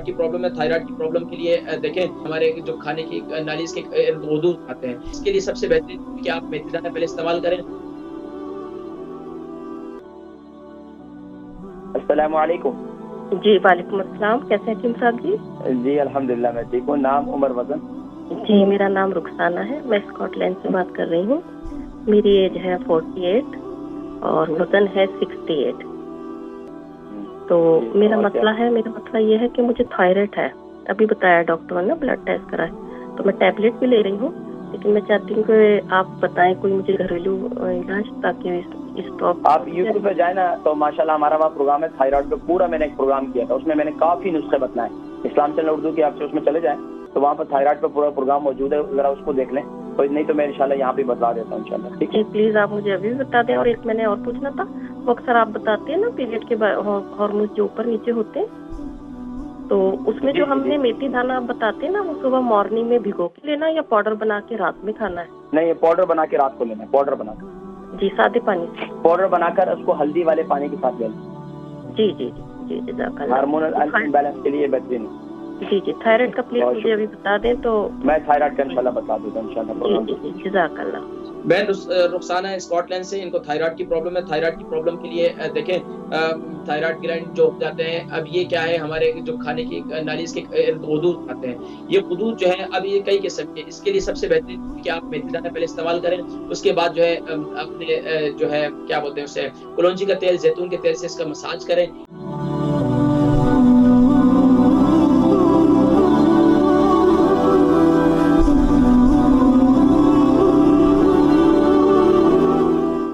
की प्रॉब्लम है, थायराइड की प्रॉब्लम के लिए देखें हमारे जो खाने की नालीज के इर्द-गिर्द आते हैं, इसके लिए सबसे बेहतरीन कि आप मेथी दाना पहले इस्तेमाल करें। अस्सलामु अलैकुम। जी वालेकुम अस्सलाम। कैसे हैं हकीम साहब जी? जी अल्हम्दुलिल्लाह मैं ठीक हूँ। नाम, उम्र, वजन? जी मेरा नाम रुखसाना है, मैं स्कॉटलैंड से बात कर रही हूँ। मेरी एज है 48 और वजन है 68। तो मेरा मसला ये है कि मुझे थायराइड है। अभी बताया डॉक्टर ने, ब्लड टेस्ट करा है, तो मैं टैबलेट भी ले रही हूँ, लेकिन मैं चाहती हूँ कि आप बताएं कोई मुझे घरेलू इलाज ताकि स्टॉप। आप यूट्यूब पे जाए ना तो माशाल्लाह हमारा वहाँ प्रोग्राम है थायराइड पे, पूरा मैंने एक प्रोग्राम किया था, उसमें मैंने काफी नुस्खे बताए। इस्लाम चैनल उर्दू की आपसे उसमें चले जाएं तो वहाँ पर थायराइड पे पूरा प्रोग्राम मौजूद है, जरा उसको देख लें। तो नहीं तो मैं इंशाल्लाह यहाँ भी बता देता हूँ इंशाल्लाह। ठीक है, प्लीज आप मुझे अभी भी बता दें। और एक मैंने और पूछना था, वो अक्सर आप बताते हैं ना पीरियड के हार्मोन जो ऊपर नीचे होते हैं, तो उसमें जो हमने मेथी दाना बताते हैं ना, वो सुबह मॉर्निंग में भिगो के लेना या पाउडर बना के रात में खाना है? नहीं, पाउडर बना के रात को लेना है, पाउडर बनाकर। जी सादे पानी से पाउडर बनाकर उसको हल्दी वाले पानी के साथ लेना। जी जी जी जी जज़ाकल्लाह। हार्मोनल इम्बैलेंस के लिए बेहतरीन। जी जी थायराइड का प्लीज मुझे अभी बता दें तो मैं थायराइड का इंशाल्लाह बता दूंगा इंशाल्लाह। जी जी जज़ाकल्लाह। बहन रुखसाना है स्कॉटलैंड से, इनको थायराइड की प्रॉब्लम है। थायराइड की प्रॉब्लम के लिए देखें थायराइड ग्लैंड जो हो जाते हैं, अब ये क्या है हमारे जो खाने की नालीज के इर्द-गिर्द आते हैं, ये हुदूद जो है अब ये कई किस्म के। इसके लिए सबसे बेहतरीन कि आप मेथी दाना पहले इस्तेमाल करें, उसके बाद जो है अपने जो है क्या बोलते हैं उसे कलौंजी का तेल, जैतून के तेल से इसका मसाज करें।